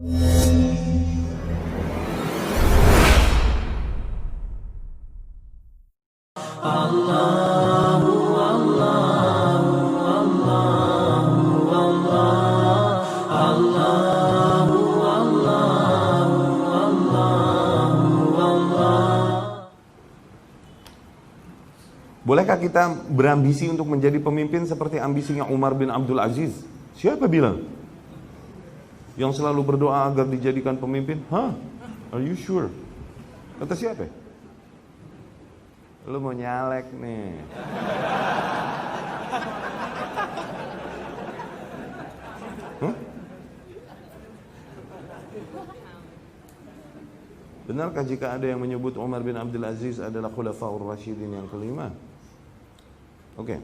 Bolehkah kita berambisi untuk menjadi pemimpin seperti ambisinya Umar bin Abdul Aziz? Siapa bilang? Yang selalu berdoa agar dijadikan pemimpin? Hah? Are you sure? Kata siapa? Lu mau nyalek nih. Huh? Benarkah jika ada yang menyebut Umar bin Abdul Aziz adalah Khulafaur Rasyidin yang kelima? Oke.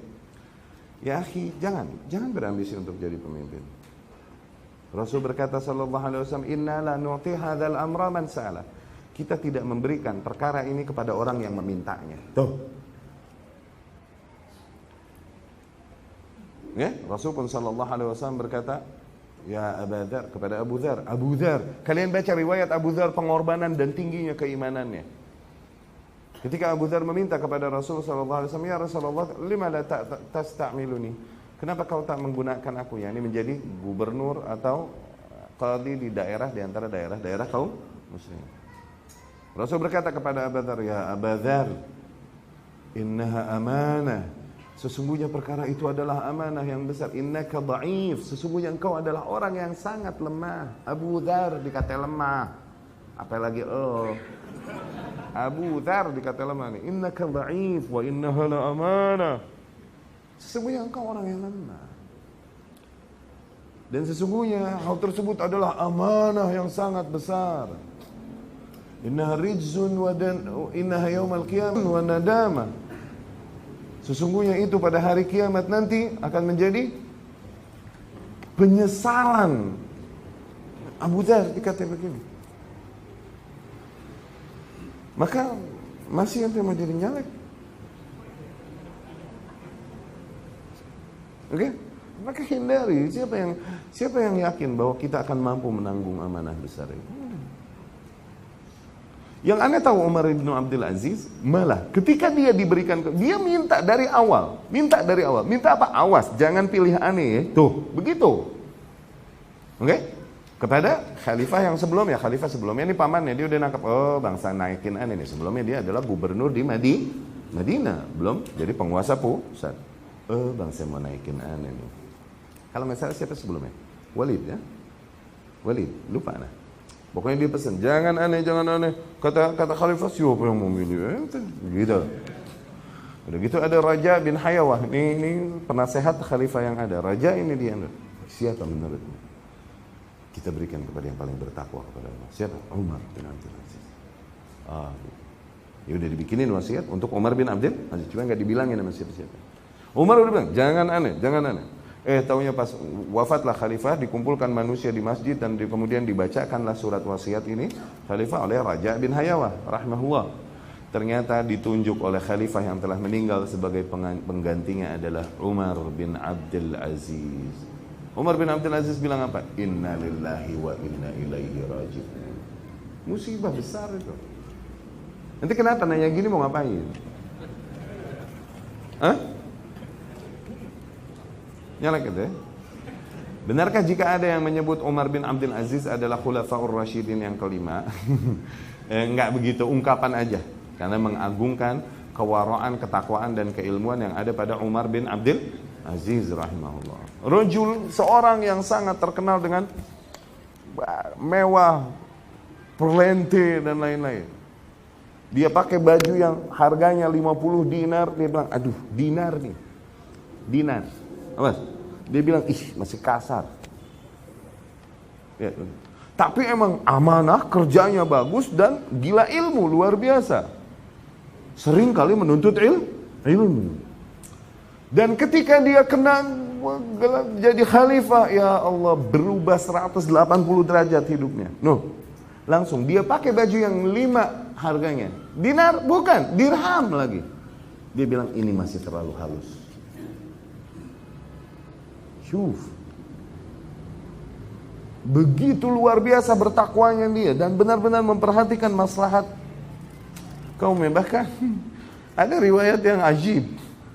Ya akhi, jangan berambisi untuk jadi pemimpin. Rasul berkata sallallahu alaihi wasallam, "Inna la nu'ti hadzal amra man sa'ala." Kita tidak memberikan perkara ini kepada orang yang memintanya. Tuh. Ya, Rasul pun sallallahu alaihi wasallam berkata, "Ya Abu Dzar," kepada Abu Dzar, "Abu Dzar, kalian baca riwayat Abu Dzar pengorbanan dan tingginya keimanannya." Ketika Abu Dzar meminta kepada Rasul sallallahu alaihi wasallam, "Ya Rasulullah, lima la tasta'miluni?" Kenapa kau tak menggunakan aku ya ini menjadi gubernur atau qadhi di daerah di antara daerah kaum muslimin? Rasul berkata kepada Abu Dzar, "Ya Abu Dzar, innaha amanah." Sesungguhnya perkara itu adalah amanah yang besar. Innaka dha'if. Sesungguhnya engkau adalah orang yang sangat lemah. Abu Dzar dikata lemah. Apalagi Abu Dzar dikata lemah nih. Innaka dha'if wa innaha la amanah. Sesungguhnya engkau orang yang lemah. Dan sesungguhnya hal tersebut adalah amanah yang sangat besar. Innaha rijzun wa innaha yaumal qiyamah wa nadama. Sesungguhnya itu pada hari kiamat nanti akan menjadi penyesalan. Abu Dzar dikata begini. Maka masih yang mau jadi nyalek. Oke? Maka hindari. Siapa yang yakin bahwa kita akan mampu menanggung amanah besar itu? Yang aneh tahu Umar bin Abdul Aziz, malah ketika dia diberikan, dia minta dari awal. Minta apa? Awas, jangan pilih aneh ya. Tuh, begitu. Oke? Kepada khalifah yang sebelumnya, khalifah sebelumnya ini pamannya, dia udah nangkep, oh bangsa naikin aneh nih. Sebelumnya dia adalah gubernur di Madinah, belum jadi penguasa pusat. Oh bangsa mau naikin aneh nih. Kalau misalnya siapa sebelumnya? Walid ya? Walid, lupa nah. Pokoknya dia pesan, jangan aneh. Kata khalifah, siapa yang mau milih? Gitu. Udah gitu ada Raja bin Hayawah. Ini penasehat khalifah yang ada. Raja ini dia. Siapa menurutmu? Kita berikan kepada yang paling bertakwa kepada Allah. Siapa? Umar bin Abdul Aziz. Ya udah dibikinin wasiat untuk Umar bin Abdul Aziz. Cuma nggak dibilangin sama siapa-siapa. Umar udah bilang, jangan aneh. Taunya pas wafatlah khalifah, dikumpulkan manusia di masjid dan kemudian dibacakanlah surat wasiat ini khalifah oleh Raja bin Hayawah rahimahullah. Ternyata ditunjuk oleh khalifah yang telah meninggal sebagai penggantinya adalah Umar bin Abdul Aziz. Umar bin Abdul Aziz bilang apa? Inna lillahi wa inna ilaihi raji'un. Musibah besar itu. Nanti kenapa nanya gini mau ngapain? Hah? Nyalek gitu ya. Benarkah jika ada yang menyebut Umar bin Abdul Aziz adalah Khulafaur Rasyidin yang kelima? Enggak begitu, ungkapan aja. Karena mengagungkan kewaraan, ketakwaan dan keilmuan yang ada pada Umar bin Abdul Aziz rahimahullah. Rajul, seorang yang sangat terkenal dengan mewah, perlente dan lain-lain. Dia pakai baju yang harganya 50 dinar, dia bilang, aduh, dinar nih. Dinar. Apa? Dia bilang, masih kasar. Ya. Tapi emang amanah, kerjanya bagus dan gila ilmu, luar biasa. Sering kali menuntut ilmu. Dan ketika dia kena jadi khalifah, ya Allah, berubah 180 derajat hidupnya. Langsung dia pakai baju yang 5 harganya. Dinar bukan, dirham lagi. Dia bilang ini masih terlalu halus. Begitu luar biasa bertakwanya dia dan benar-benar memperhatikan maslahat kaumnya. Bahkan ada riwayat yang ajib.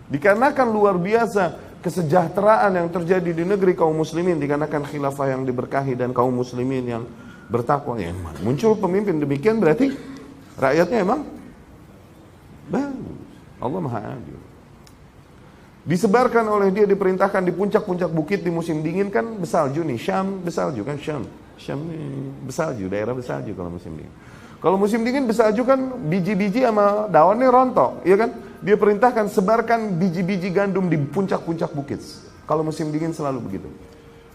Dikarenakan luar biasa kesejahteraan yang terjadi di negeri kaum muslimin, dikarenakan khilafah yang diberkahi dan kaum muslimin yang bertakwa, ya, muncul pemimpin demikian, berarti rakyatnya emang bagus. Allah Maha Adil. Disebarkan oleh dia, diperintahkan di puncak-puncak bukit di musim dingin, kan bersalju nih, Syam bersalju kan, Syam nih bersalju, daerah bersalju kalau musim dingin. Kalau musim dingin bersalju kan biji-biji sama daunnya rontok, ya kan? Dia perintahkan sebarkan biji-biji gandum di puncak-puncak bukit. Kalau musim dingin selalu begitu.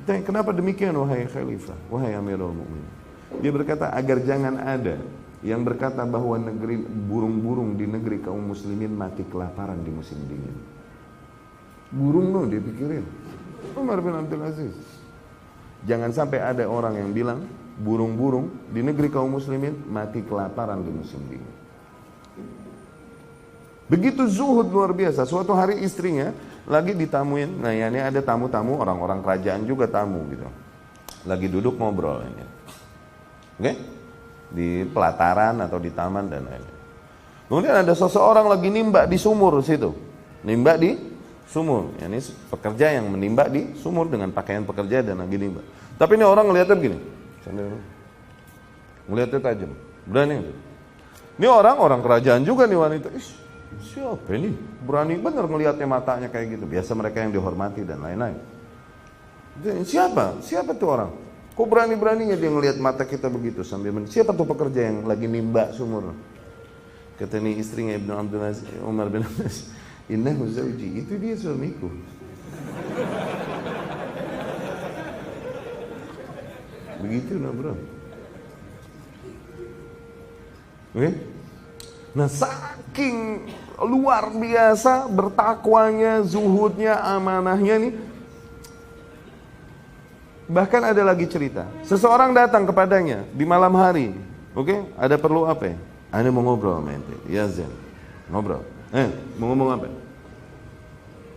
Dan kenapa demikian wahai Khalifah, wahai Amirul Mukminin? Dia berkata agar jangan ada yang berkata bahwa negeri burung-burung di negeri kaum muslimin mati kelaparan di musim dingin. Burung no dia pikirin. Umar bin Abdul Aziz. Jangan sampai ada orang yang bilang burung-burung di negeri kaum muslimin mati kelaparan di musim dingin. Begitu zuhud luar biasa. Suatu hari istrinya lagi ditamuin. Nah ya, ini ada tamu-tamu, orang-orang kerajaan juga tamu gitu. Lagi duduk ngobrol ini. Oke? Di pelataran atau di taman dan lain-lain. Kemudian ada seseorang lagi nimba di sumur situ. Nimba di sumur. Ya, ini pekerja yang menimba di sumur dengan pakaian pekerja dan lagi nimba. Tapi ini orang ngeliatnya begini. Ngeliatnya tajam. Berani. Ini orang kerajaan juga nih wanita. Siapa ini? Berani bener ngelihatnya matanya kayak gitu. Biasa mereka yang dihormati dan lain-lain. Siapa? Siapa tuh orang? Kok berani-beraninya dia ngelihat mata kita begitu sambil siapa tuh pekerja yang lagi nimba sumur? Kata nih istrinya Ibnu Abdul Aziz, Umar bin Abdul Aziz, innahu zawji, itu dia suamiku. Begitu nah bro. Oke? Nah saking luar biasa bertakwanya, zuhudnya, amanahnya nih. Bahkan ada lagi cerita. Seseorang datang kepadanya di malam hari. Oke? Ada perlu apa ya? Ana mau ngobrol sama ente. Ya Zen. Ngobrol. Mau ngomong apa?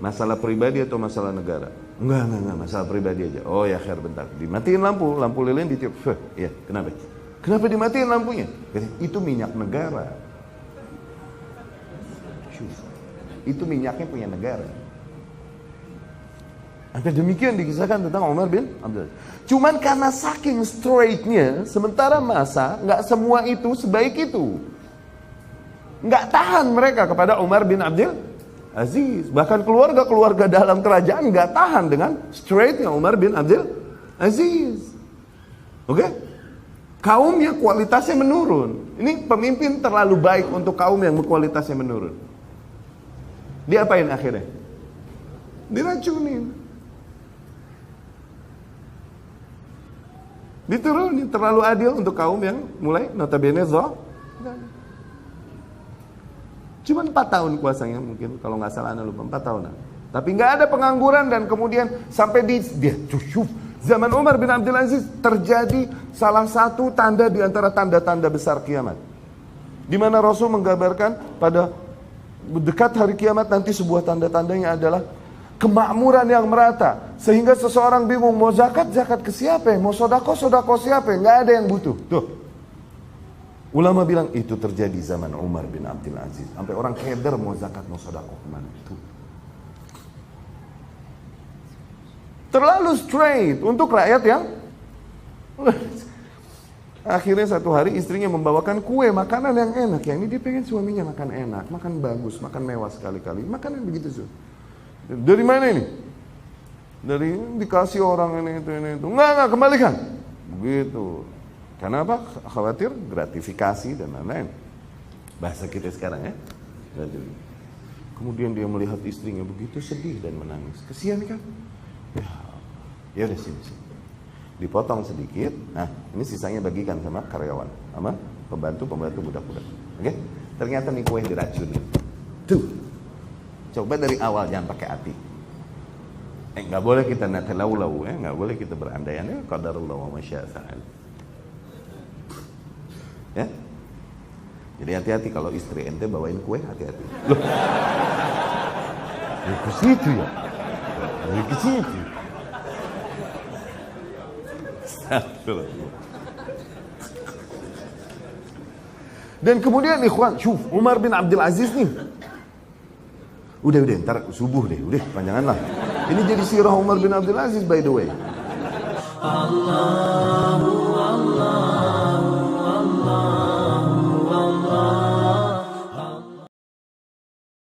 Masalah pribadi atau masalah negara? Enggak, masalah pribadi aja. Oh ya khair, bentar. Dimatiin lampu lilin ditiup. Iya, kenapa? Kenapa dimatiin lampunya? Itu minyak negara. Itu minyaknya punya negara. Ada demikian dikisahkan tentang Umar bin Abdul Aziz. Cuman karena saking straightnya, sementara masa nggak semua itu sebaik itu. Nggak tahan mereka kepada Umar bin Abdul Aziz. Bahkan keluarga-keluarga dalam kerajaan nggak tahan dengan straightnya Umar bin Abdul Aziz. Oke? Kaumnya kualitasnya menurun. Ini pemimpin terlalu baik untuk kaum yang kualitasnya menurun. Diapain akhirnya? Diracunin. Diturunin, terlalu adil untuk kaum yang mulai notabene Cuma 4 tahun kuasanya mungkin, kalau nggak salah Anda lupa 4 tahunan. Tapi nggak ada pengangguran dan kemudian sampai dia zaman Umar bin Abdul Aziz terjadi salah satu tanda di antara tanda-tanda besar kiamat. Di mana Rasul menggambarkan pada dekat hari kiamat nanti sebuah tanda-tandanya adalah kemakmuran yang merata. Sehingga seseorang bingung mau zakat ke siapa? Mau sodako siapa? Nggak ada yang butuh. Tuh. Ulama bilang itu terjadi zaman Umar bin Abdul Aziz. Sampai orang keder mau zakat mau sodako kemana? Tuh. Terlalu straight untuk rakyat yang akhirnya satu hari istrinya membawakan kue, makanan yang enak. Yang ini dia pengen suaminya makan enak, makan bagus, makan mewah sekali-kali. Makanan begitu tuh. Dari mana ini? Dari dikasih orang ini itu. Enggak, kembalikan. Begitu. Karena apa? Khawatir gratifikasi dan lain-lain. Bahasa kita sekarang ya. Kemudian dia melihat istrinya begitu sedih dan menangis. Kesian kan? Ya udah sini. Dipotong sedikit. Nah, ini sisanya bagikan sama karyawan, sama pembantu budak-budak. Oke? Ternyata nih kue diracunin. Tuh. Coba dari awal jangan pakai hati. Nggak boleh kita natalaulau ya, nggak boleh kita berandai-andai. Qadarullah wa masya fa'al. Ya. Jadi hati-hati kalau istri ente bawain kue, hati-hati. Loh. Ke situ ya. Ke situ. Dan kemudian ikhwan, syuf, Umar bin Abdul Aziz nih. Udah, ntar subuh deh, udah panjangan lah. Ini jadi sirah Umar bin Abdul Aziz by the way.